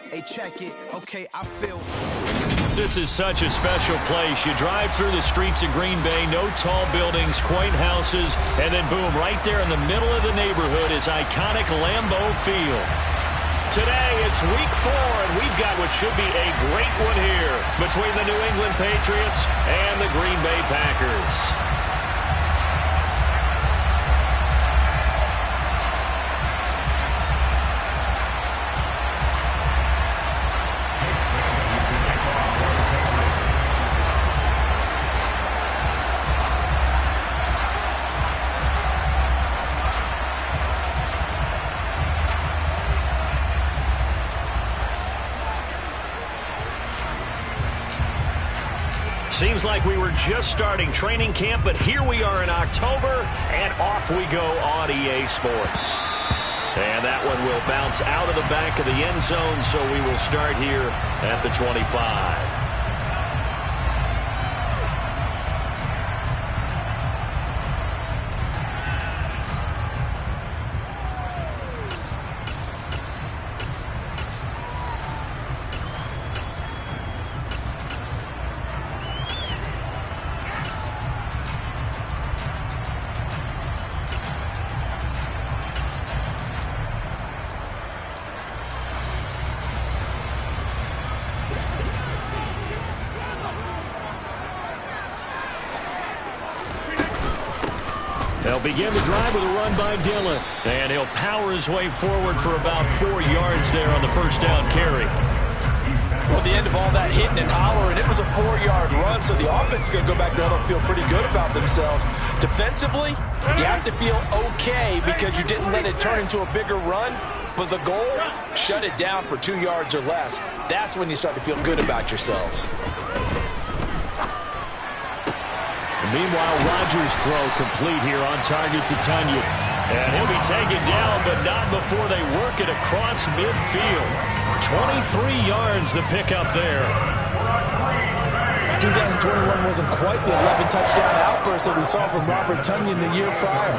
Hey, check it. Okay, I feel. This is such a special place. You drive through the streets of Green Bay, no tall buildings, quaint houses, and then boom, right there in the middle of the neighborhood is iconic Lambeau Field. Today, it's week 4, and we've got what should be a great one here between the New England Patriots and the Green Bay Packers. Seems like we were just starting training camp, but here we are in October, and off we go on EA Sports. And that one will bounce out of the back of the end zone, so we will start here at the 25. They'll begin the drive with a run by Dillon. And he'll power his way forward for about 4 yards there on the first down carry. Well, the end of all that hitting and hollering, it was a 4-yard run, so the offense is going to go back there and feel pretty good about themselves. Defensively, you have to feel okay because you didn't let it turn into a bigger run, but the goal, shut it down for 2 yards or less. That's when you start to feel good about yourselves. Meanwhile, Rodgers' throw complete here on target to Tunyon. And he'll be taken down, but not before they work it across midfield. 23 yards the pickup there. 2021 wasn't quite the 11-touchdown outburst that we saw from Robert Tunyon the year prior.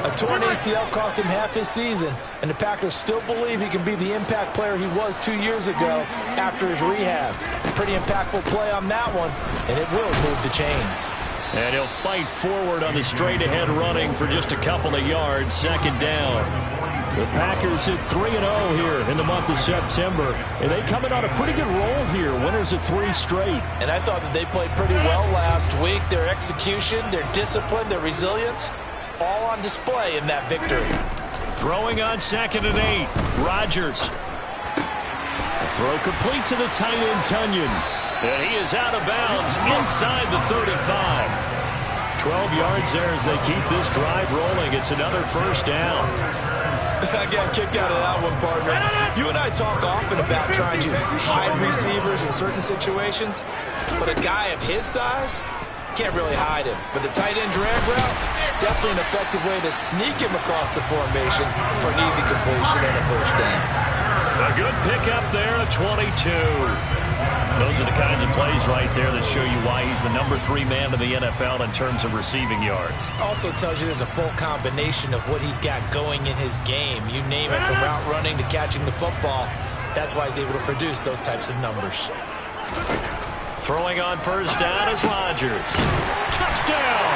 A torn ACL cost him half his season, and the Packers still believe he can be the impact player he was 2 years ago after his rehab. Pretty impactful play on that one, and it will move the chains. And he'll fight forward on the straight-ahead running for just a couple of yards, second down. The Packers at 3-0 here in the month of September. And they come in on a pretty good roll here, winners of 3 straight. And I thought that they played pretty well last week. Their execution, their discipline, their resilience, all on display in that victory. Throwing on 2nd and 8, Rodgers. A throw complete to the tight end, Tunyon. And he is out of bounds inside the 35. 12 yards there as they keep this drive rolling. It's another first down. I got kicked out of that one, partner. You and I talk often about trying to hide receivers in certain situations, but a guy of his size can't really hide him. But the tight end drag route, definitely an effective way to sneak him across the formation for an easy completion and a first down. A good pickup there at 22. Those are the kinds of plays right there that show you why he's the number 3 man in the NFL in terms of receiving yards. Also tells you there's a full combination of what he's got going in his game. You name it, from route running to catching the football. That's why he's able to produce those types of numbers. Throwing on first down is Rodgers. Touchdown!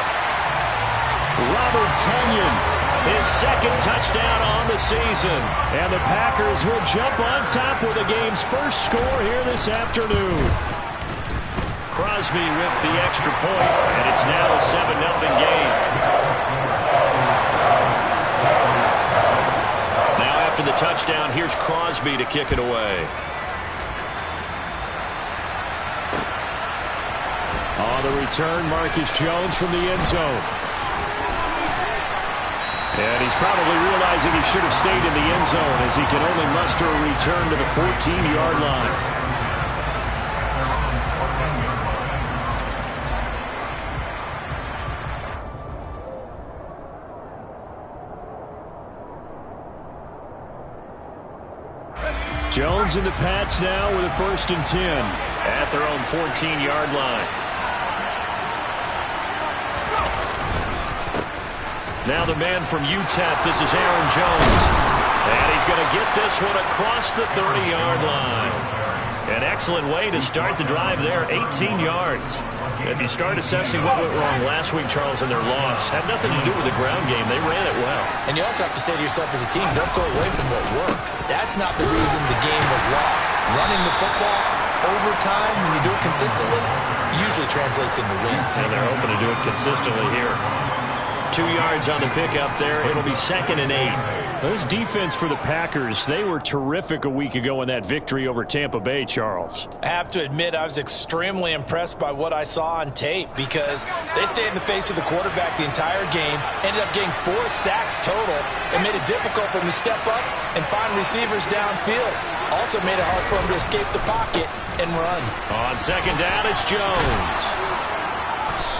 Robert Tunyon. His 2nd touchdown on the season. And the Packers will jump on top with the game's first score here this afternoon. Crosby with the extra point, and it's now a 7-0 game. Now after the touchdown, here's Crosby to kick it away. On the return, Marcus Jones from the end zone. And he's probably realizing he should have stayed in the end zone as he can only muster a return to the 14-yard line. Jones and the Pats now with a 1st and 10 at their own 14-yard line. Now the man from UTEP, this is Aaron Jones. And he's going to get this one across the 30-yard line. An excellent way to start the drive there, 18 yards. If you start assessing what went wrong last week, Charles, in their loss, had nothing to do with the ground game. They ran it well. And you also have to say to yourself as a team, don't go away from what worked. That's not the reason the game was lost. Running the football over time, when you do it consistently, usually translates into wins. And they're hoping to do it consistently here. 2 yards on the pickup there. It'll be 2nd and 8. This defense for the Packers, they were terrific a week ago in that victory over Tampa Bay, Charles. I have to admit, I was extremely impressed by what I saw on tape because they stayed in the face of the quarterback the entire game, ended up getting 4 sacks total, and made it difficult for them to step up and find receivers downfield. Also made it hard for them to escape the pocket and run. On 2nd down, it's Jones.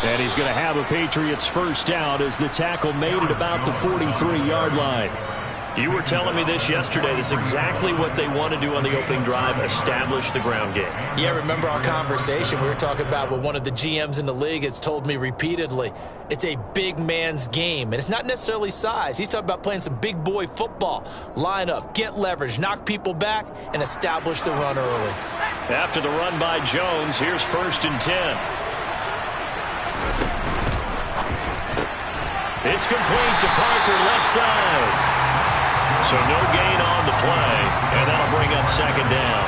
And he's going to have a Patriots first down as the tackle made it about the 43-yard line. You were telling me this yesterday. This is exactly what they want to do on the opening drive, establish the ground game. Yeah, remember our conversation? We were talking about what one of the GMs in the league has told me repeatedly. It's a big man's game, and it's not necessarily size. He's talking about playing some big boy football. Line up, get leverage, knock people back, and establish the run early. After the run by Jones, here's 1st and 10. It's complete to Parker, left side. So no gain on the play, and that'll bring up 2nd down.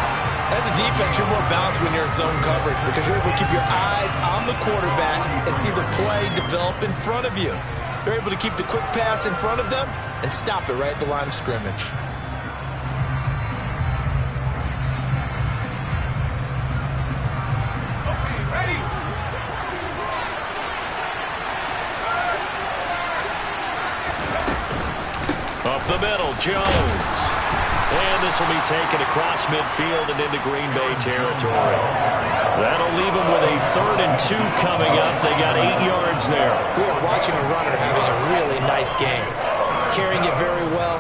As a defense, you're more balanced when you're in zone coverage because you're able to keep your eyes on the quarterback and see the play develop in front of you. You're able to keep the quick pass in front of them and stop it right at the line of scrimmage. Up the middle, Jones. And this will be taken across midfield and into Green Bay territory. That'll leave them with a 3rd and 2 coming up. They got 8 yards there. We are watching a runner having a really nice game. Carrying it very well.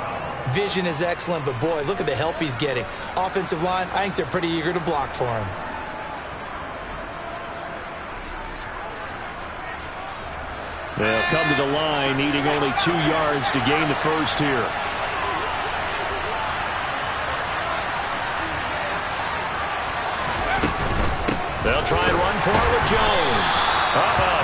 Vision is excellent, but boy, look at the help he's getting. Offensive line, I think they're pretty eager to block for him. They'll come to the line, needing only 2 yards to gain the first here. They'll try and run for it with Jones.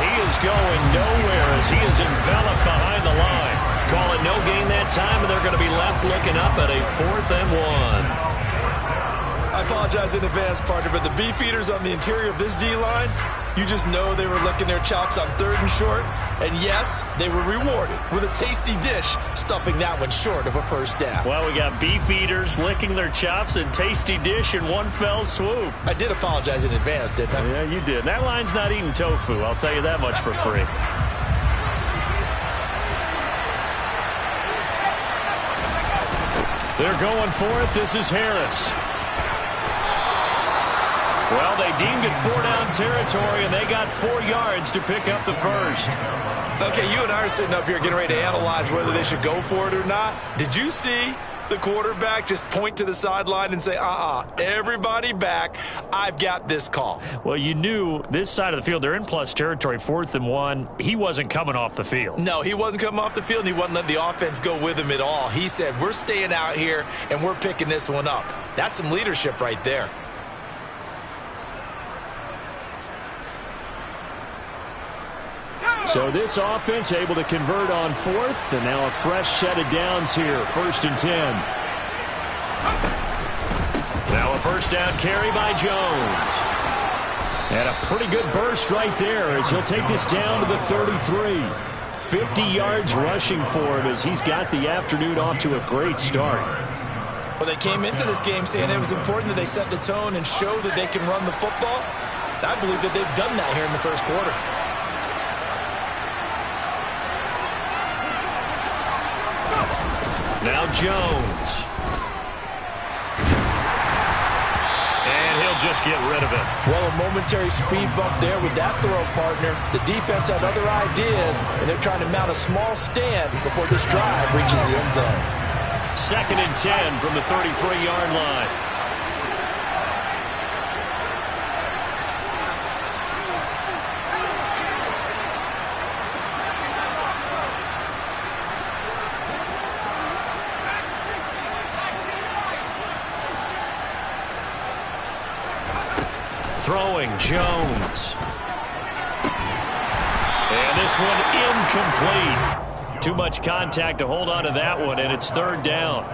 He is going nowhere as he is enveloped behind the line. Calling no gain that time, and they're going to be left looking up at a 4th and 1. I apologize in advance, partner, but the beefeaters on the interior of this D-line, you just know they were licking their chops on 3rd and short. And yes, they were rewarded with a tasty dish, stuffing that one short of a first down. Well, we got beefeaters licking their chops and tasty dish in one fell swoop. I did apologize in advance, didn't I? Yeah, you did. That line's not eating tofu, I'll tell you that much for free. They're going for it. This is Harris. Well, they deemed it 4-down territory, and they got 4 yards to pick up the first. Okay, you and I are sitting up here getting ready to analyze whether they should go for it or not. Did you see the quarterback just point to the sideline and say, everybody back, I've got this call? Well, you knew this side of the field, they're in plus territory, 4th and 1. He wasn't coming off the field. No, he wasn't coming off the field, and he wasn't letting the offense go with him at all. He said, we're staying out here, and we're picking this one up. That's some leadership right there. So this offense able to convert on 4th, and now a fresh set of downs here, 1st and 10. Now a first down carry by Jones. And a pretty good burst right there as he'll take this down to the 33. 50 yards rushing for him as he's got the afternoon off to a great start. Well, they came into this game saying it was important that they set the tone and show that they can run the football. I believe that they've done that here in the first quarter. Now Jones. And he'll just get rid of it. Well, a momentary speed bump there with that throw, partner. The defense had other ideas, and they're trying to mount a small stand before this drive reaches the end zone. 2nd and 10 from the 33-yard line. throwing, Jones. And this one incomplete. Too much contact to hold on to that one, and it's third down.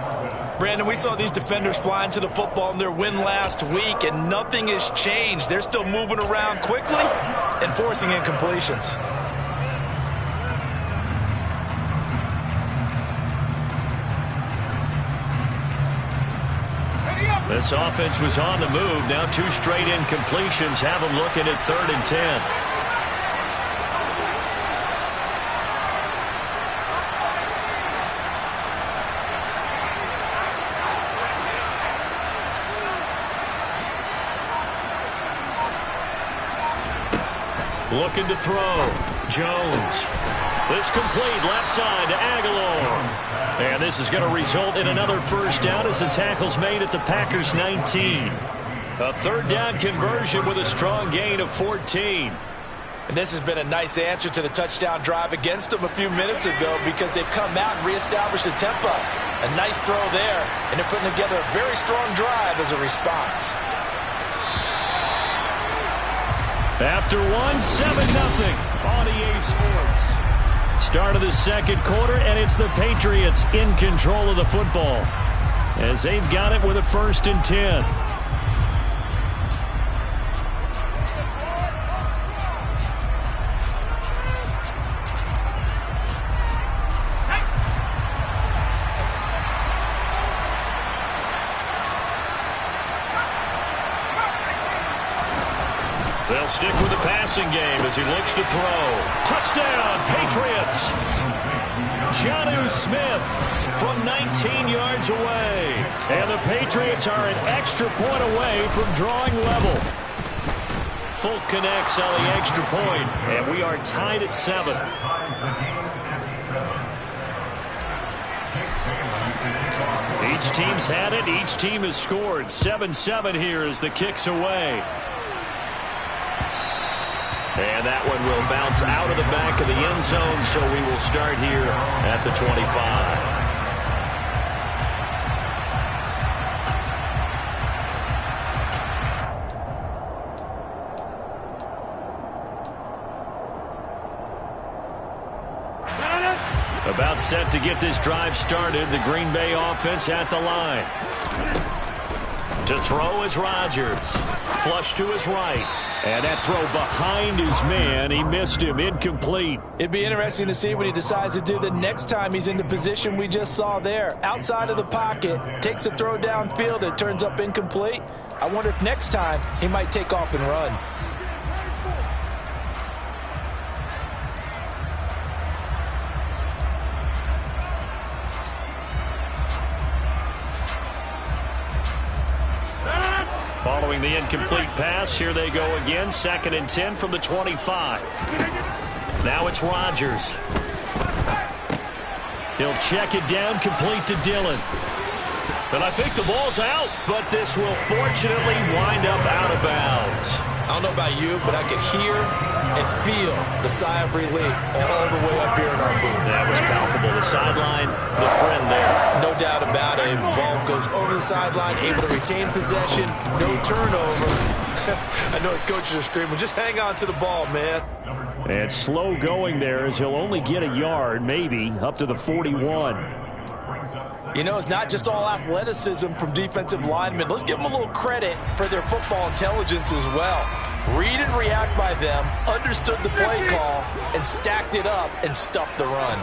Brandon, we saw these defenders fly into the football in their win last week, and nothing has changed. They're still moving around quickly and forcing incompletions. This offense was on the move. Now 2 straight incompletions have them looking at 3rd and 10. Looking to throw. Jones. This complete left side to Aguilar. And this is going to result in another first down as the tackle's made at the Packers' 19. A 3rd down conversion with a strong gain of 14. And this has been a nice answer to the touchdown drive against them a few minutes ago because they've come out and reestablished the tempo. A nice throw there, and they're putting together a very strong drive as a response. After 1, 7-0 on EA Sports. Start of the second quarter, and it's the Patriots in control of the football as they've got it with a 1st and 10. They'll stick with the passing game as he looks to throw. Touchdown, Patriots! Jonnu Smith from 19 yards away. And the Patriots are an extra point away from drawing level. Folk connects on the extra point, and we are tied at 7. Each team's had it. Each team has scored. 7-7 here as the kick's away. And that one will bounce out of the back of the end zone, so we will start here at the 25. About set to get this drive started, the Green Bay offense at the line. To throw is Rodgers. Flush to his right. And that throw behind his man. He missed him. Incomplete. It'd be interesting to see what he decides to do the next time he's in the position we just saw there. Outside of the pocket, takes a throw downfield, it turns up incomplete. I wonder if next time he might take off and run. Following the incomplete pass, here they go again. 2nd and 10 from the 25. Now it's Rodgers. He'll check it down, complete to Dillon. And I think the ball's out, but this will fortunately wind up out of bounds. I don't know about you, but I could hear and feel the sigh of relief all the way up here in our booth. That was palpable. The sideline, the friend there. No doubt about it. The ball goes over the sideline, able to retain possession, no turnover. I know his coaches are screaming, just hang on to the ball, man. And slow going there as he'll only get a yard, maybe, up to the 41. You know, it's not just all athleticism from defensive linemen. Let's give them a little credit for their football intelligence as well. Read and react by them, understood the play call, and stacked it up and stuffed the run.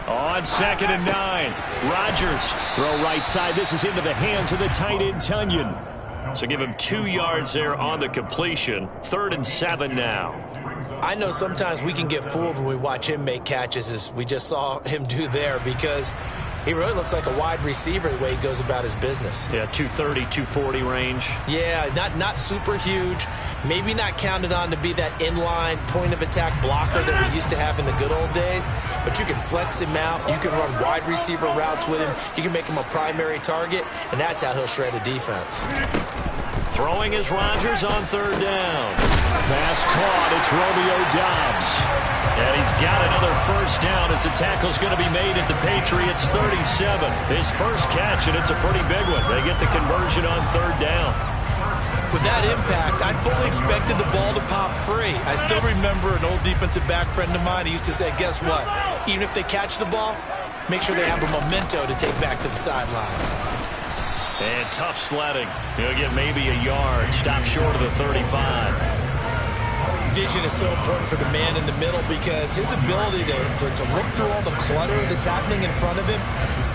On 2nd and 9, Rodgers. Throw right side. This is into the hands of the tight end, Tunyon. So give him 2 yards there on the completion. 3rd and 7 now. I know sometimes we can get fooled when we watch him make catches, as we just saw him do there, because he really looks like a wide receiver the way he goes about his business. Yeah, 230, 240 range. Yeah, not super huge. Maybe not counted on to be that inline point-of-attack blocker that we used to have in the good old days. But you can flex him out. You can run wide receiver routes with him. You can make him a primary target, and that's how he'll shred a defense. Throwing is Rodgers on 3rd down. Pass caught. It's Romeo Doubs. And he's got another first down as the tackle's going to be made at the Patriots' 37. His first catch, and it's a pretty big one. They get the conversion on 3rd down. With that impact, I fully expected the ball to pop free. I still remember an old defensive back friend of mine. He used to say, guess what? Even if they catch the ball, make sure they have a memento to take back to the sideline. And tough sledding. He'll get maybe a yard. Stop short of the 35. Vision is so important for the man in the middle because his ability to look through all the clutter that's happening in front of him,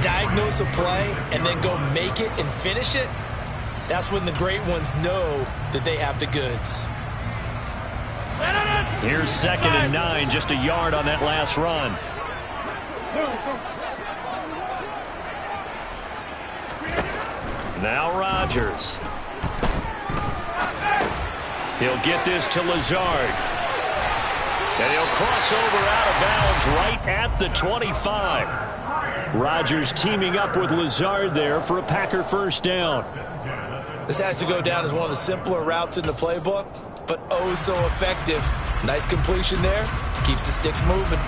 diagnose a play, and then go make it and finish it, that's when the great ones know that they have the goods. Here's 2nd and 9, just a yard on that last run. Now Rodgers. He'll get this to Lazard. And he'll cross over out of bounds right at the 25. Rodgers teaming up with Lazard there for a Packer first down. This has to go down as one of the simpler routes in the playbook, but oh so effective. Nice completion there. Keeps the sticks moving.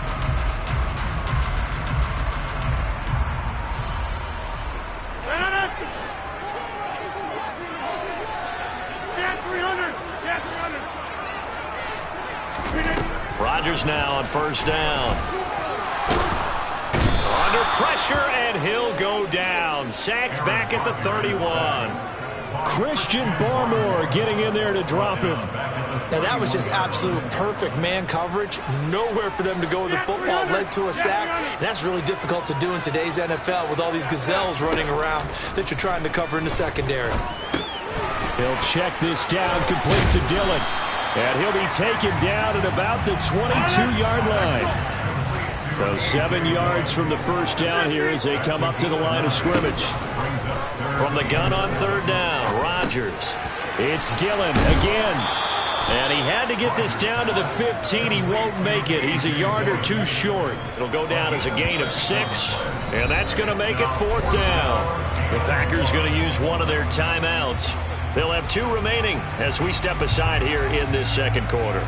Rodgers now on first down. Under pressure, and he'll go down. Sacked back at the 31. Christian Barmore getting in there to drop him. Now that was just absolute perfect man coverage. Nowhere for them to go with the football. Led to a sack. And that's really difficult to do in today's NFL with all these gazelles running around that you're trying to cover in the secondary. He'll check this down, complete to Dillon. And he'll be taken down at about the 22-yard line. So 7 yards from the first down here as they come up to the line of scrimmage. From the gun on third down, Rodgers. It's Dillon again. And he had to get this down to the 15. He won't make it. He's a yard or two short. It'll go down as a gain of 6. And that's going to make it 4th down. The Packers going to use one of their timeouts. They'll have 2 remaining as we step aside here in this second quarter.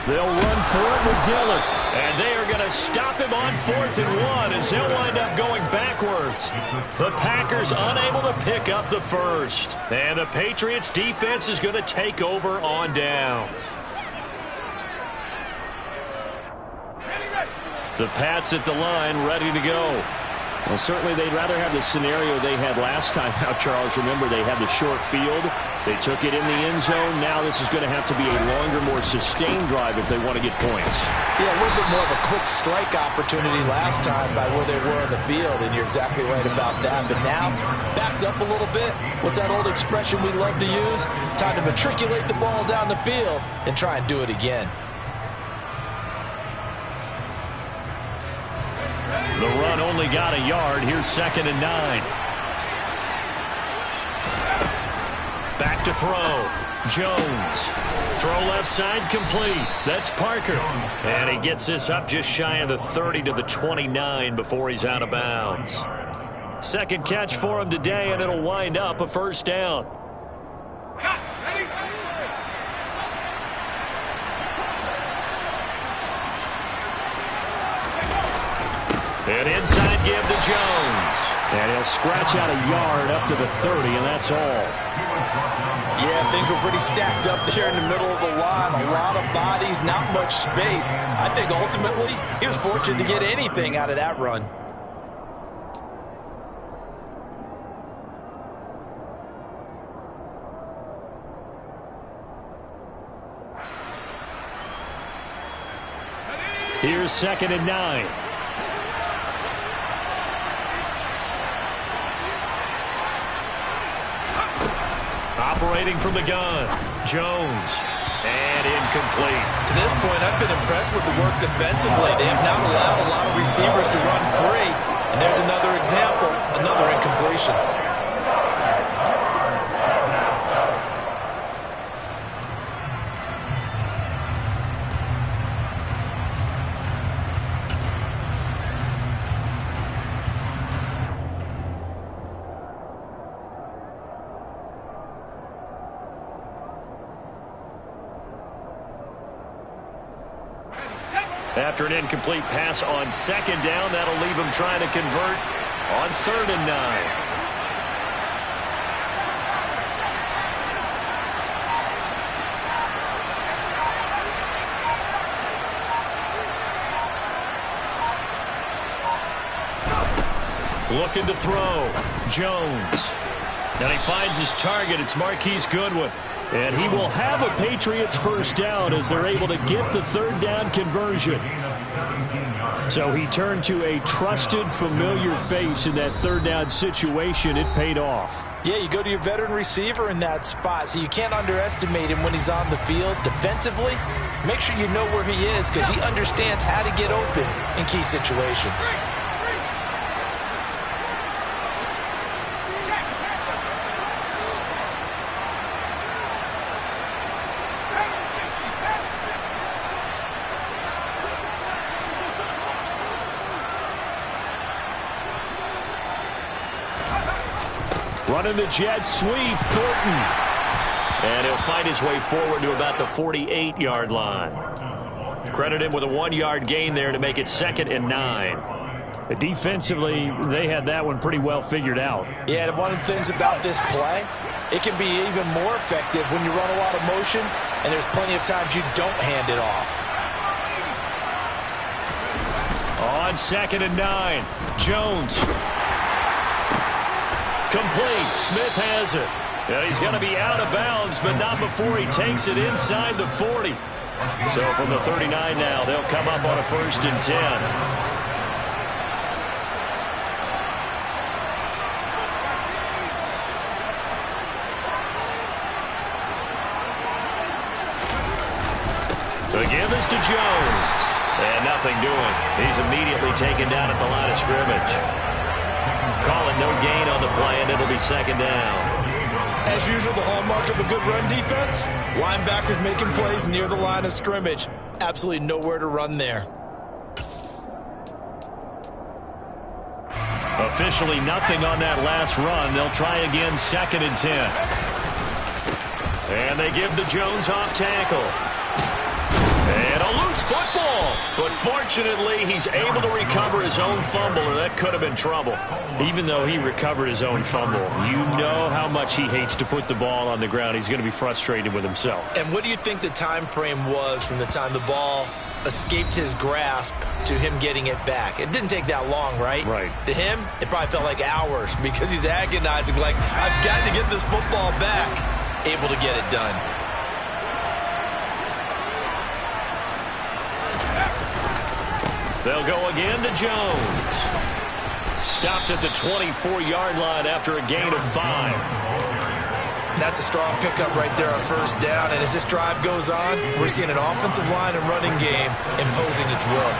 They'll run for it with Dillon. And they are going to stop him on 4th and 1 as he'll wind up going backwards. The Packers unable to pick up the first. And the Patriots defense is going to take over on downs. The Pats at the line ready to go. Well, certainly they'd rather have the scenario they had last time out, Charles. Remember, they had the short field. They took it in the end zone. Now this is going to have to be a longer, more sustained drive if they want to get points. Yeah, a little bit more of a quick strike opportunity last time by where they were on the field, and you're exactly right about that. But now, backed up a little bit. What's that old expression we love to use? Time to matriculate the ball down the field and try and do it again. The run only got a yard. Here's 2nd and 9. Back to throw. Jones. Throw left side complete. That's Parker. And he gets this up just shy of the 30 to the 29 before he's out of bounds. Second catch for him today, and it'll wind up a first down. An inside give to Jones. And he'll scratch out a yard up to the 30, and that's all. Yeah, things were pretty stacked up there in the middle of the line. A lot of bodies, not much space. I think ultimately he was fortunate to get anything out of that run. Here's 2nd and 9. Operating from the gun, Jones, and incomplete. To this point, I've been impressed with the work defensively. They have not allowed a lot of receivers to run free. And there's another example, another incompletion. After an incomplete pass on second down, that'll leave him trying to convert on 3rd and 9. Looking to throw. Jones. And he finds his target. It's Marquise Goodwin. And he will have a Patriots first down as they're able to get the 3rd down conversion. So he turned to a trusted, familiar face in that 3rd down situation. It paid off. Yeah, you go to your veteran receiver in that spot, so you can't underestimate him when he's on the field defensively. Make sure you know where he is because he understands how to get open in key situations. Running the jet sweep, Thornton. And he'll find his way forward to about the 48-yard line. Credit him with a 1-yard gain there to make it 2nd and 9. Defensively, they had that one pretty well figured out. Yeah, and one of the things about this play, it can be even more effective when you run a lot of motion, and there's plenty of times you don't hand it off. On 2nd and 9, Jones. Complete. Smith has it. Yeah, he's going to be out of bounds, but not before he takes it inside the 40. So from the 39 now, they'll come up on a 1st and 10. The give is to Jones. And nothing doing. He's immediately taken down at the line of scrimmage. Calling no gain on the play, and it'll be 2nd down. As usual, the hallmark of a good run defense, linebackers making plays near the line of scrimmage. Absolutely nowhere to run there. Officially nothing on that last run. They'll try again 2nd and 10. And they give the Jones off tackle. And a loose football. But fortunately, he's able to recover his own fumble, or that could have been trouble. Even though he recovered his own fumble, you know how much he hates to put the ball on the ground. He's going to be frustrated with himself. And what do you think the time frame was from the time the ball escaped his grasp to him getting it back? It didn't take that long, right? Right. To him, it probably felt like hours because he's agonizing, like, I've got to get this football back. Able to get it done. They'll go again to Jones. Stopped at the 24-yard line after a gain of 5. That's a strong pickup right there on 1st down. And as this drive goes on, we're seeing an offensive line and running game imposing its will.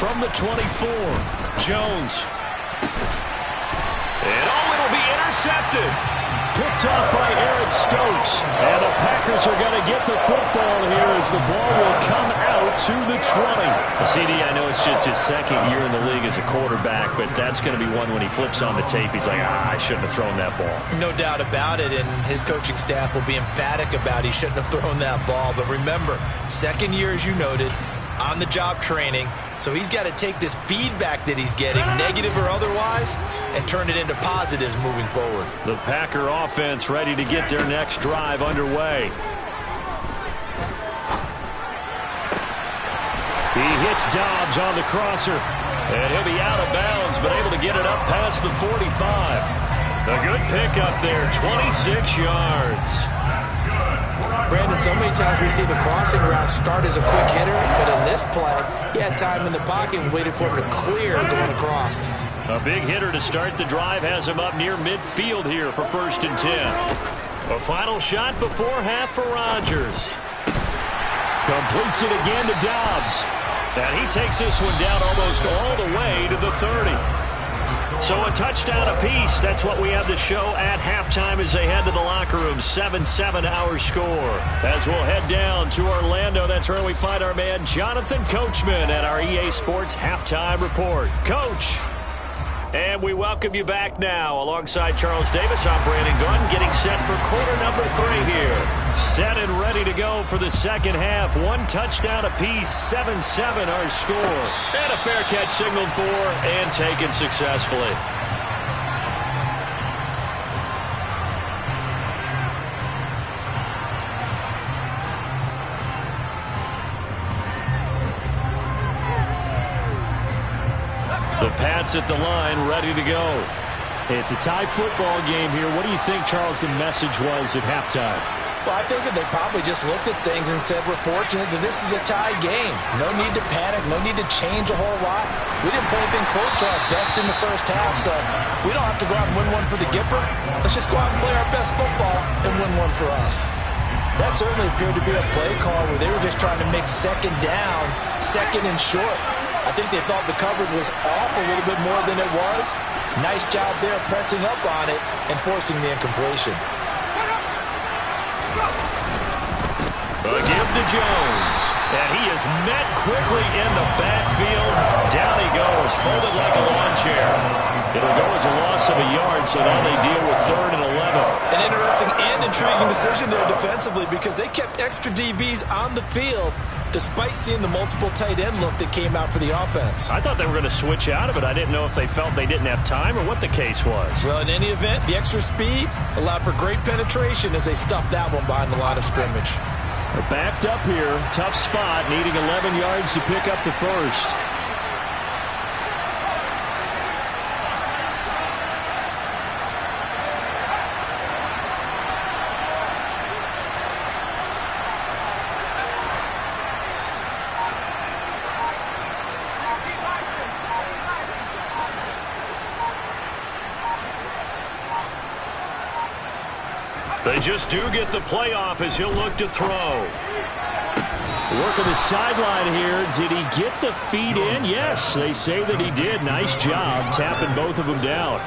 From the 24, Jones. And it'll be intercepted. Picked off by Eric Stokes. And the Packers are going to get the football here as the ball will come out to the 20. CD, I know it's just his 2nd year in the league as a quarterback, but that's going to be one when he flips on the tape. He's like, I shouldn't have thrown that ball. No doubt about it, and his coaching staff will be emphatic about he shouldn't have thrown that ball. But remember, 2nd year, as you noted, on-the-job training, so he's got to take this feedback that he's getting, negative or otherwise, and turn it into positives moving forward. The Packer offense ready to get their next drive underway. He hits Dobbs on the crosser. And he'll be out of bounds, but able to get it up past the 45. A good pickup there, 26 yards. Brandon, so many times we see the crossing route start as a quick hitter, but in this play, he had time in the pocket and waited for him to clear going across. A big hitter to start the drive has him up near midfield here for 1st and 10. A final shot before half for Rodgers. Completes it again to Dobbs. And he takes this one down almost all the way to the 30. So a touchdown apiece. That's what we have to show at halftime as they head to the locker room. 7-7 our score. As we'll head down to Orlando, that's where we find our man Jonathan Coachman at our EA Sports Halftime Report. Coach. And we welcome you back now. Alongside Charles Davis, I'm Brandon Gunn, getting set for quarter number 3 here. Set and ready to go for the second half. 1 touchdown apiece, 7-7 our score. And a fair catch signaled for and taken successfully. The Pats at the line, ready to go. It's a tie football game here. What do you think, Charles, the message was at halftime? Well, I think that they probably just looked at things and said, we're fortunate that this is a tie game. No need to panic. No need to change a whole lot. We didn't play anything close to our best in the first half, so we don't have to go out and win one for the Gipper. Let's just go out and play our best football and win one for us. That certainly appeared to be a play call where they were just trying to make second down, second and short. I think they thought the coverage was off a little bit more than it was. Nice job there pressing up on it and forcing the incompletion. A give to Jones. And he is met quickly in the backfield. Down he goes, folded like a lawn chair. It'll go as a loss of a yard, so now they deal with 3rd and 11. An interesting and intriguing decision there defensively because they kept extra DBs on the field despite seeing the multiple tight end look that came out for the offense. I thought they were going to switch out of it. I didn't know if they felt they didn't have time or what the case was. Well, in any event, the extra speed allowed for great penetration as they stuffed that one behind the line of scrimmage. They're backed up here. Tough spot, needing 11 yards to pick up the first. They just do get the playoff as he'll look to throw. Working the sideline here. Did he get the feet in? Yes, they say that he did. Nice job tapping both of them down.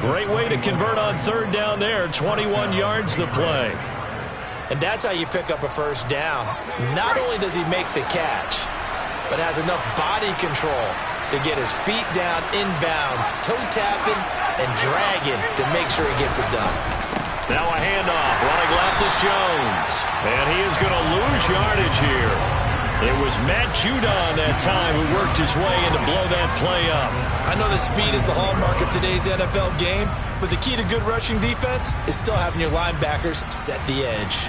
Great way to convert on 3rd down there. 21 yards the play. And that's how you pick up a first down. Not only does he make the catch, but has enough body control to get his feet down inbounds, toe tapping and dragging to make sure he gets it done. Now a handoff. Running left is Jones. And he is going to lose yardage here. It was Matt Judon that time who worked his way in to blow that play up. I know the speed is the hallmark of today's NFL game, but the key to good rushing defense is still having your linebackers set the edge.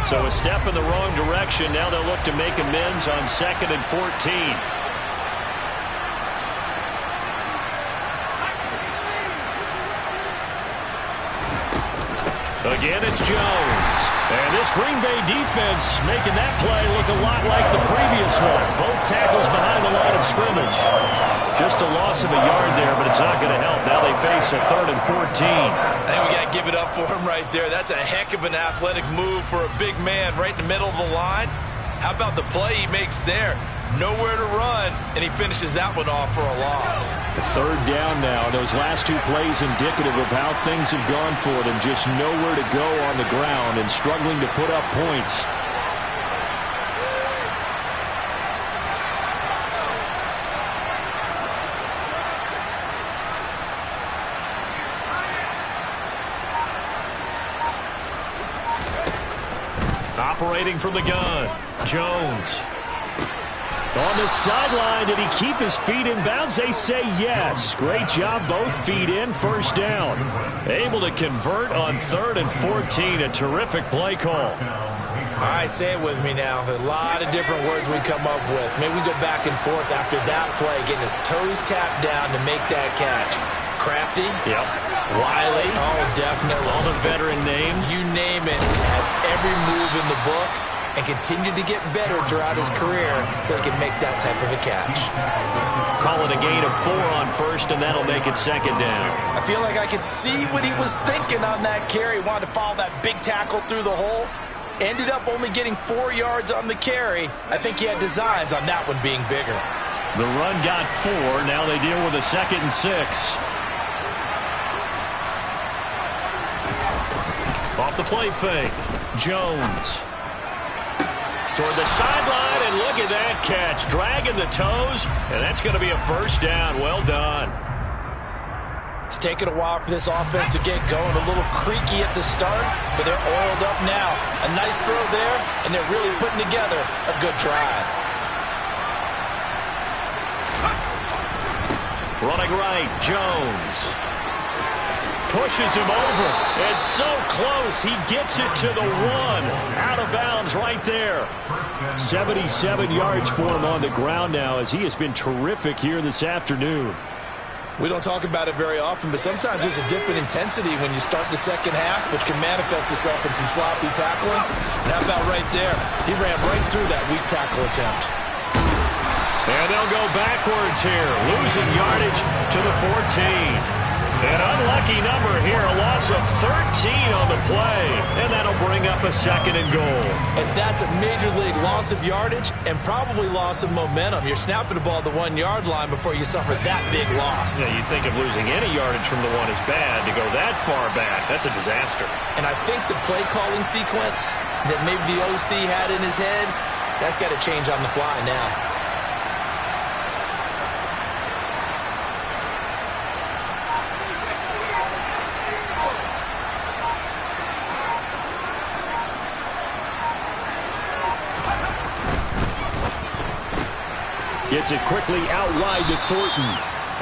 So a step in the wrong direction. Now they'll look to make amends on 2nd and 14. Again, it's Jones. And this Green Bay defense making that play look a lot like the previous one. Both tackles behind the line of scrimmage. Just a loss of a yard there, but it's not going to help. Now they face a 3rd and 14. I think we got to give it up for him right there. That's a heck of an athletic move for a big man right in the middle of the line. How about the play he makes there? Nowhere to run, and he finishes that one off for a loss. 3rd down now. Those last 2 plays indicative of how things have gone for them. Just nowhere to go on the ground and struggling to put up points. Operating from the gun, Jones. On the sideline, did he keep his feet in bounds? They say yes. Great job, both feet in, 1st down. Able to convert on 3rd and 14. A terrific play call. All right, say it with me now. There's a lot of different words we come up with. Maybe we go back and forth after that play, getting his toes tapped down to make that catch. Crafty? Yep. Wiley? Oh, definitely. All the veteran names? You name it. Has every move in the book and continued to get better throughout his career so he can make that type of a catch. Call it a gain of 4 on 1st, and that'll make it 2nd down. I feel like I could see what he was thinking on that carry. Wanted to follow that big tackle through the hole. Ended up only getting 4 yards on the carry. I think he had designs on that one being bigger. The run got 4. Now they deal with a 2nd and 6. Off the play fake. Jones. Toward the sideline, and look at that catch. Dragging the toes, and that's going to be a first down. Well done. It's taken a while for this offense to get going. A little creaky at the start, but they're oiled up now. A nice throw there, and they're really putting together a good drive. Running right, Jones. Pushes him over. It's so close. He gets it to the 1. Out of bounds right there. 77 yards for him on the ground now, as he has been terrific here this afternoon. We don't talk about it very often, but sometimes there's a dip in intensity when you start the second half, which can manifest itself in some sloppy tackling. And how about right there? He ran right through that weak tackle attempt. And they'll go backwards here, losing yardage to the 14. An unlucky number here, a loss of 13 on the play. And that'll bring up a 2nd and goal. And that's a major league loss of yardage and probably loss of momentum. You're snapping the ball at the 1-yard line before you suffer that big loss. Yeah, you think of losing any yardage from the 1 is bad. To go that far back, that's a disaster. And I think the play calling sequence that maybe the OC had in his head, that's got to change on the fly now. Gets it quickly out wide to Thornton.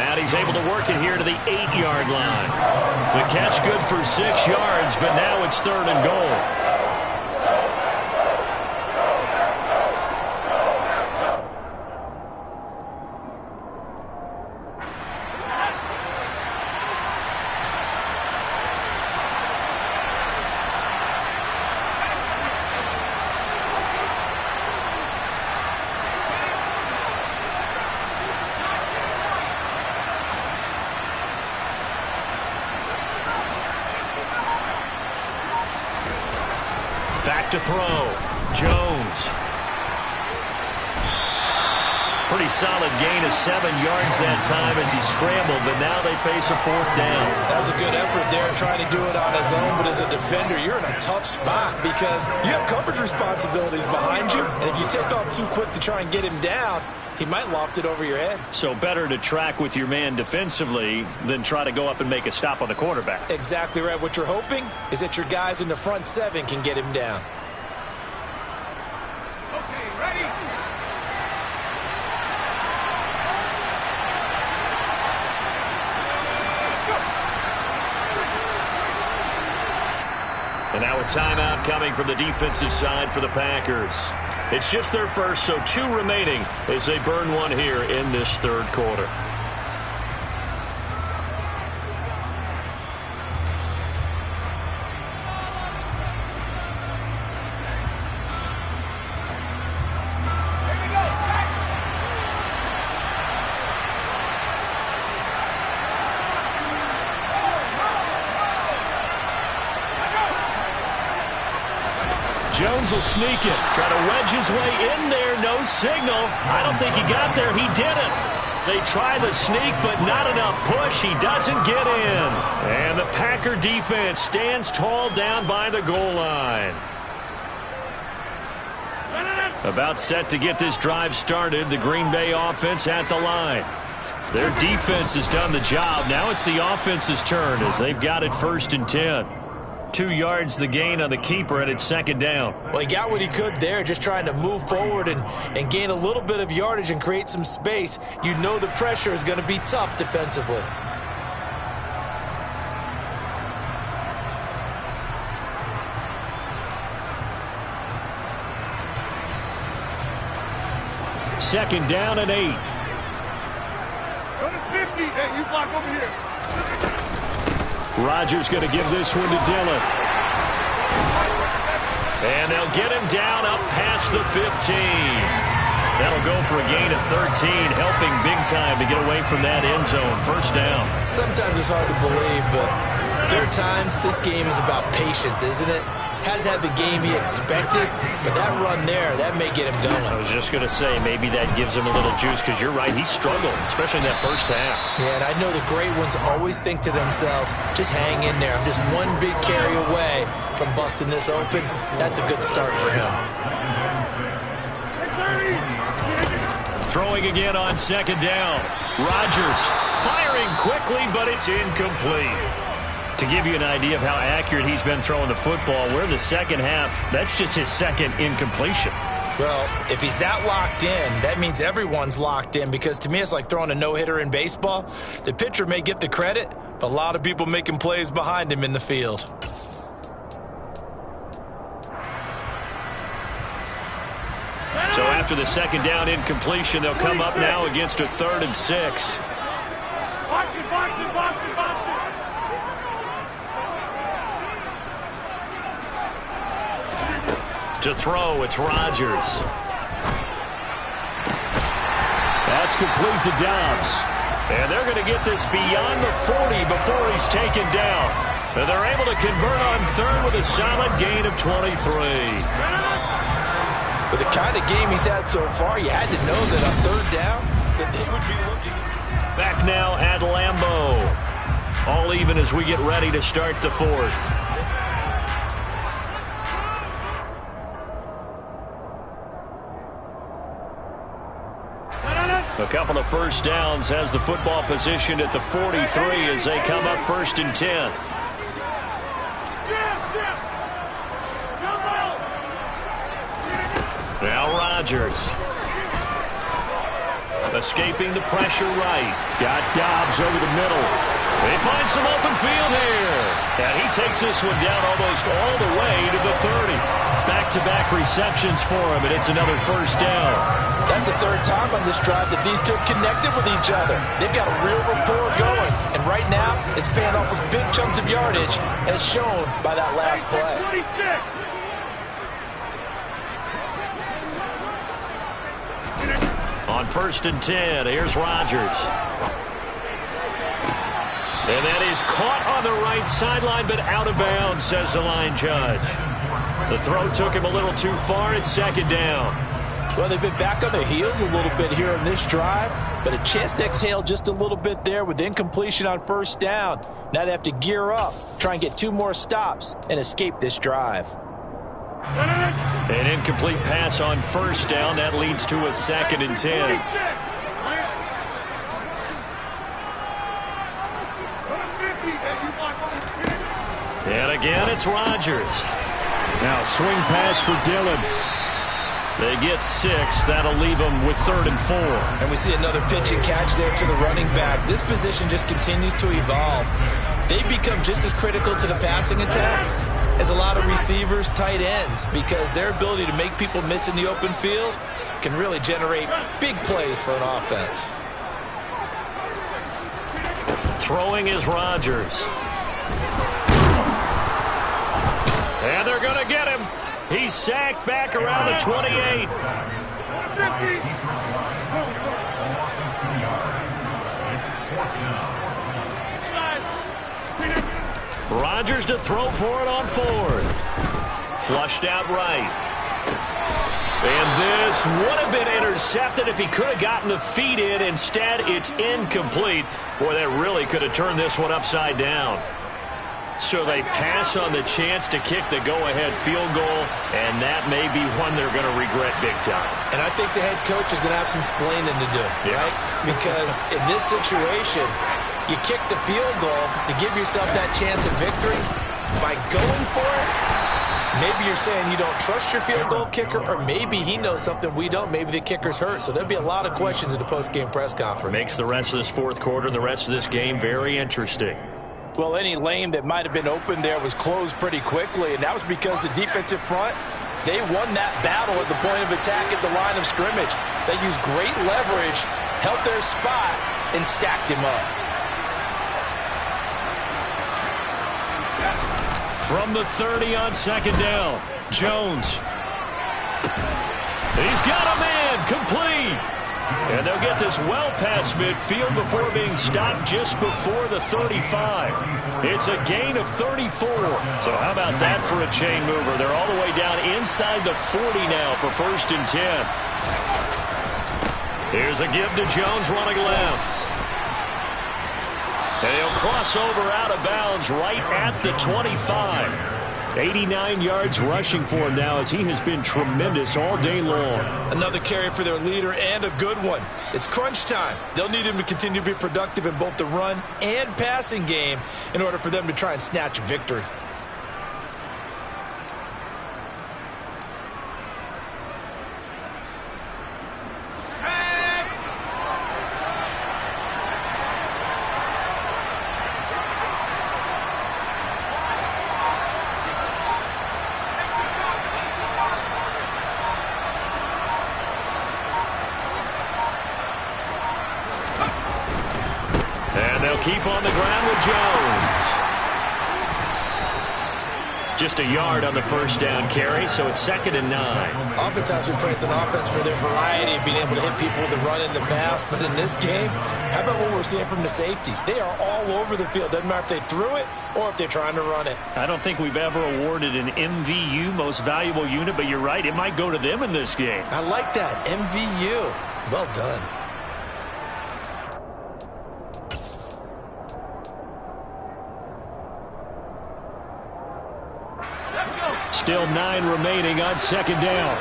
And he's able to work it here to the 8-yard line. The catch good for 6 yards, but now it's 3rd and goal. Back to throw. Jones. Pretty solid gain of 7 yards that time as he scrambled, but now they face a 4th down. That was a good effort there, trying to do it on his own, but as a defender, you're in a tough spot because you have coverage responsibilities behind you, and if you take off too quick to try and get him down, he might loft it over your head. So better to track with your man defensively than try to go up and make a stop on the quarterback. Exactly right. What you're hoping is that your guys in the front 7 can get him down. Okay, ready? And now a timeout coming from the defensive side for the Packers. It's just their first, so 2 remaining as they burn 1 here in this 3rd quarter. Jones will sneak it. Try to wedge his way in there. No signal. I don't think he got there. He didn't. They try the sneak, but not enough push. He doesn't get in. And the Packer defense stands tall down by the goal line. About set to get this drive started. The Green Bay offense at the line. Their defense has done the job. Now it's the offense's turn as they've got it 1st and 10. 2 yards the gain on the keeper, and it's 2nd down. Well, he got what he could there, just trying to move forward and gain a little bit of yardage and create some space. You know the pressure is going to be tough defensively. Second down and 8. Go to 50. Hey, you block over here. Rodgers going to give this one to Dillon. And they'll get him down up past the 15. That'll go for a gain of 13, helping big time to get away from that end zone. 1st down. Sometimes it's hard to believe, but there are times this game is about patience, isn't it? Hasn't had the game he expected, but that run there, that may get him going. I was just going to say, maybe that gives him a little juice, because you're right, he struggled, especially in that first half. Yeah, and I know the great ones always think to themselves, just hang in there. I'm just one big carry away from busting this open. That's a good start for him. Throwing again on second down. Rodgers firing quickly, but it's incomplete. To give you an idea of how accurate he's been throwing the football, we're in the second half. That's just his second incompletion. Well, if he's that locked in, that means everyone's locked in, because to me it's like throwing a no-hitter in baseball. The pitcher may get the credit, but a lot of people making plays behind him in the field. So after the second down incompletion, they'll come up now against a 3rd and 6. Box it, box it, box it, box it. To throw, it's Rodgers. That's complete to Dobbs. And they're going to get this beyond the 40 before he's taken down. And they're able to convert on 3rd with a solid gain of 23. With the kind of game he's had so far, you had to know that on 3rd down that they would be looking. Back now at Lambeau. All even as we get ready to start the 4th. A couple of first downs has the football positioned at the 43 as they come up 1st and 10. Now Rodgers. Escaping the pressure right. Got Dobbs over the middle. They find some open field here. And he takes this one down almost all the way to the 30. Back-to-back receptions for him, and it's another first down. That's the 3rd time on this drive that these two have connected with each other. They've got a real rapport going. And right now, it's paying off with big chunks of yardage, as shown by that last play. 26. On 1st and 10, here's Rodgers. And that is caught on the right sideline, but out of bounds, says the line judge. The throw took him a little too far. It's 2nd down. Well, they've been back on their heels a little bit here on this drive, but a chance to exhale just a little bit there with incompletion on 1st down. Now they have to gear up, try and get 2 more stops, and escape this drive. An incomplete pass on 1st down. That leads to a 2nd and 10. And again, it's Rodgers. Now swing pass for Dillon. They get 6. That'll leave them with 3rd and 4. And we see another pitch and catch there to the running back. This position just continues to evolve. They become just as critical to the passing attack as a lot of receivers, tight ends, because their ability to make people miss in the open field can really generate big plays for an offense. Throwing is Rodgers. And they're going to get him. He's sacked back around the 28. Rodgers to throw for it on 4th. Flushed out right. And this would have been intercepted if he could have gotten the feet in. Instead, it's incomplete. Boy, that really could have turned this one upside down. So they pass on the chance to kick the go-ahead field goal, and that may be one they're going to regret big time. And I think the head coach is going to have some splaining to do, right? Because in this situation, you kick the field goal to give yourself that chance at victory. By going for it, maybe you're saying you don't trust your field goal kicker, or maybe he knows something we don't. Maybe the kicker's hurt. So there'll be a lot of questions at the post-game press conference. Makes the rest of this 4th quarter and the rest of this game very interesting. Well, any lane that might have been open there was closed pretty quickly, and that was because the defensive front, they won that battle at the point of attack at the line of scrimmage. They used great leverage, held their spot, and stacked him up. From the 30 on 2nd down, Jones. He's got a man, complete. And they'll get this well past midfield before being stopped just before the 35. It's a gain of 34. So how about that for a chain mover? They're all the way down inside the 40 now for 1st and 10. Here's a give to Jones running left. And he'll cross over out of bounds right at the 25. 89 yards rushing for him now as he has been tremendous all day long. Another carry for their leader and a good one. It's crunch time. They'll need him to continue to be productive in both the run and passing game in order for them to try and snatch a victory. Keep on the ground with Jones. Just a yard on the 1st down carry, so it's 2nd and 9. Oftentimes we praise an offense for their variety of being able to hit people with the run and the pass, but in this game, how about what we're seeing from the safeties? They are all over the field. Doesn't matter if they threw it or if they're trying to run it. I don't think we've ever awarded an MVU, most valuable unit, but you're right, it might go to them in this game. I like that, MVU. Well done. Still 9 remaining on 2nd down.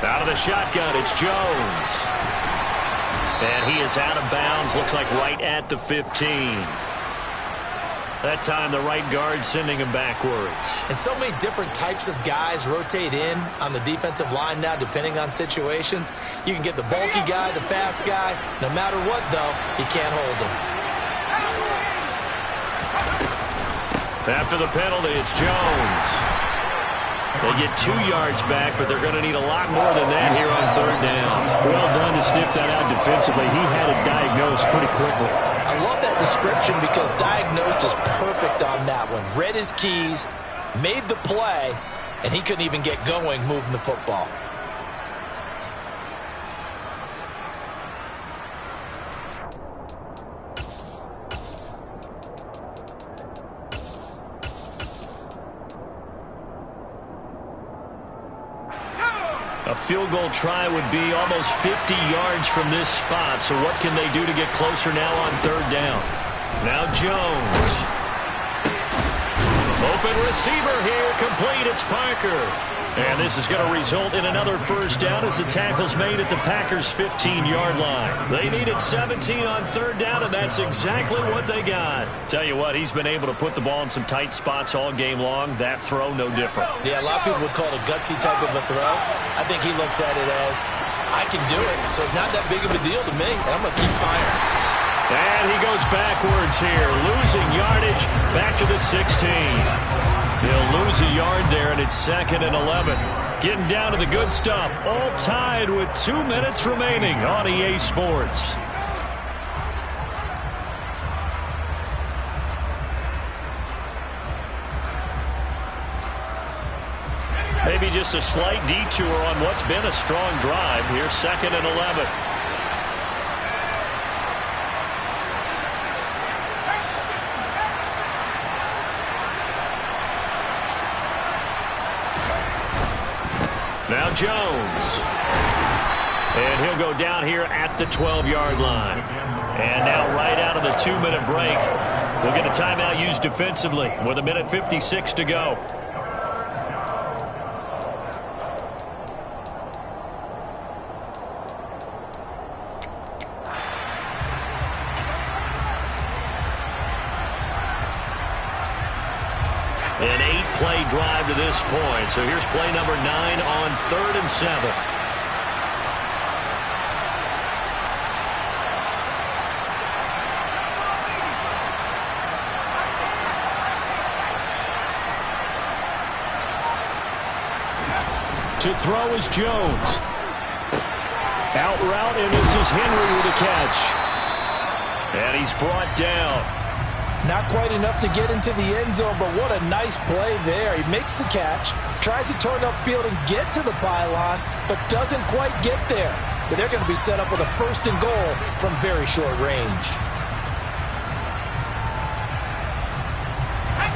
Out of the shotgun, it's Jones. And he is out of bounds, looks like right at the 15. That time the right guard sending him backwards. And so many different types of guys rotate in on the defensive line now depending on situations. You can get the bulky guy, the fast guy. No matter what, though, he can't hold him. After the penalty, it's Jones. They get 2 yards back, but they're going to need a lot more than that here on 3rd down. Well done to sniff that out defensively. He had it diagnosed pretty quickly. I love that description because diagnosed is perfect on that one. Read his keys, made the play, and he couldn't even get going moving the football. A field goal try would be almost 50 yards from this spot. So what can they do to get closer now on 3rd down? Now Jones. Open receiver here. Complete. It's Parker. And this is going to result in another 1st down as the tackle's made at the Packers' 15-yard line. They needed 17 on 3rd down, and that's exactly what they got. Tell you what, he's been able to put the ball in some tight spots all game long. That throw, no different. Yeah, a lot of people would call it a gutsy type of a throw. I think he looks at it as, I can do it, so it's not that big of a deal to me, and I'm going to keep firing. And he goes backwards here, losing yardage back to the 16. He'll lose a yard there, and it's 2nd and 11. Getting down to the good stuff, all tied with 2 minutes remaining on EA Sports. Maybe just a slight detour on what's been a strong drive. Here's 2nd and 11. Now Jones. And he'll go down here at the 12-yard line. And now right out of the 2-minute break, we'll get a timeout used defensively with 1:56 to go. An 8-play drive to this point. So here's play number 9 on 3rd and 7. To throw is Jones. Out route, and this is Henry with a catch. And he's brought down. Not quite enough to get into the end zone, but what a nice play there. He makes the catch, tries to turn upfield and get to the pylon, but doesn't quite get there. But they're going to be set up with a 1st and goal from very short range.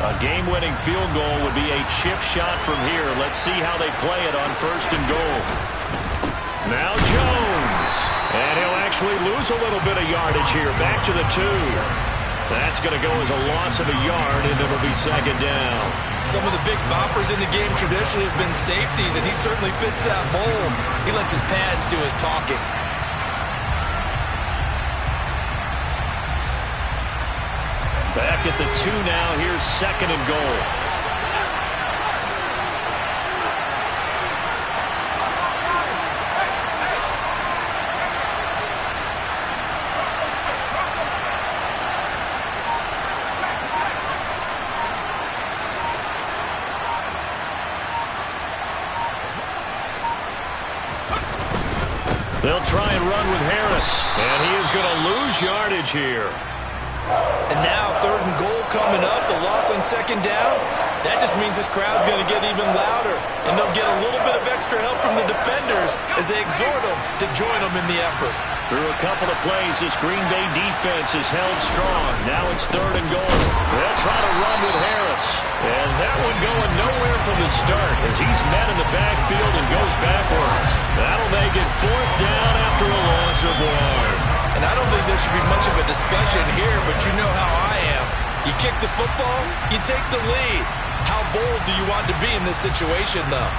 A game-winning field goal would be a chip shot from here. Let's see how they play it on 1st and goal. Now Jones. And he'll actually lose a little bit of yardage here. Back to the 2. That's going to go as a loss of a yard, and it'll be 2nd down. Some of the big boppers in the game traditionally have been safeties, and he certainly fits that mold. He lets his pads do his talking. Back at the 2 now. Here's 2nd and goal. They'll try and run with Harris, and he is going to lose yardage here. And now 3rd and goal coming up, the loss on 2nd down. That just means this crowd's going to get even louder, and they'll get a little bit of extra help from the defenders as they exhort them to join them in the effort. Through a couple of plays, this Green Bay defense is held strong. Now it's 3rd and goal. They'll try to run with Harris. And that one going nowhere from the start as he's met in the backfield and goes backwards. That'll make it 4th down after a loss of 1. And I don't think there should be much of a discussion here, but you know how I am. You kick the football, you take the lead. How bold do you want to be in this situation, though?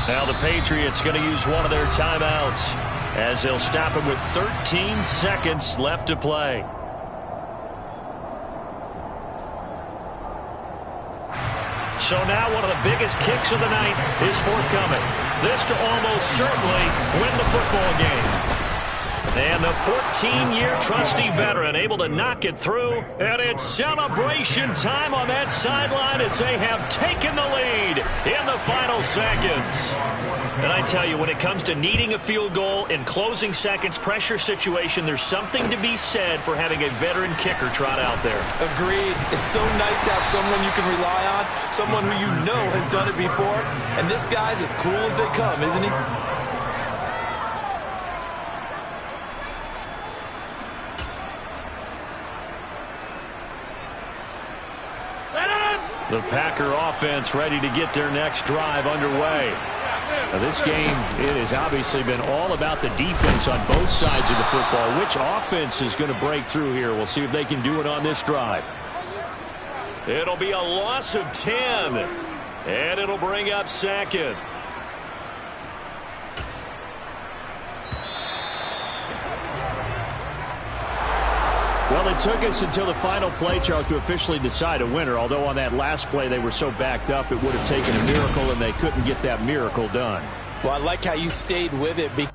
Now the Patriots going to use one of their timeouts as they'll stop him with 13 seconds left to play. So now one of the biggest kicks of the night is forthcoming. This to almost certainly win the football game. And the 14-year trusty veteran able to knock it through. And it's celebration time on that sideline as they have taken the lead in the final seconds. And I tell you, when it comes to needing a field goal in closing seconds pressure situation, there's something to be said for having a veteran kicker trot out there. Agreed. It's so nice to have someone you can rely on, someone who you know has done it before. And this guy's as cool as they come, isn't he? The Packer offense ready to get their next drive underway. Now this game, it has obviously been all about the defense on both sides of the football. Which offense is going to break through here? We'll see if they can do it on this drive. It'll be a loss of 10, and it'll bring up 2nd. Well, it took us until the final play, Charles, to officially decide a winner, although on that last play they were so backed up it would have taken a miracle, and they couldn't get that miracle done. Well, I like how you stayed with it because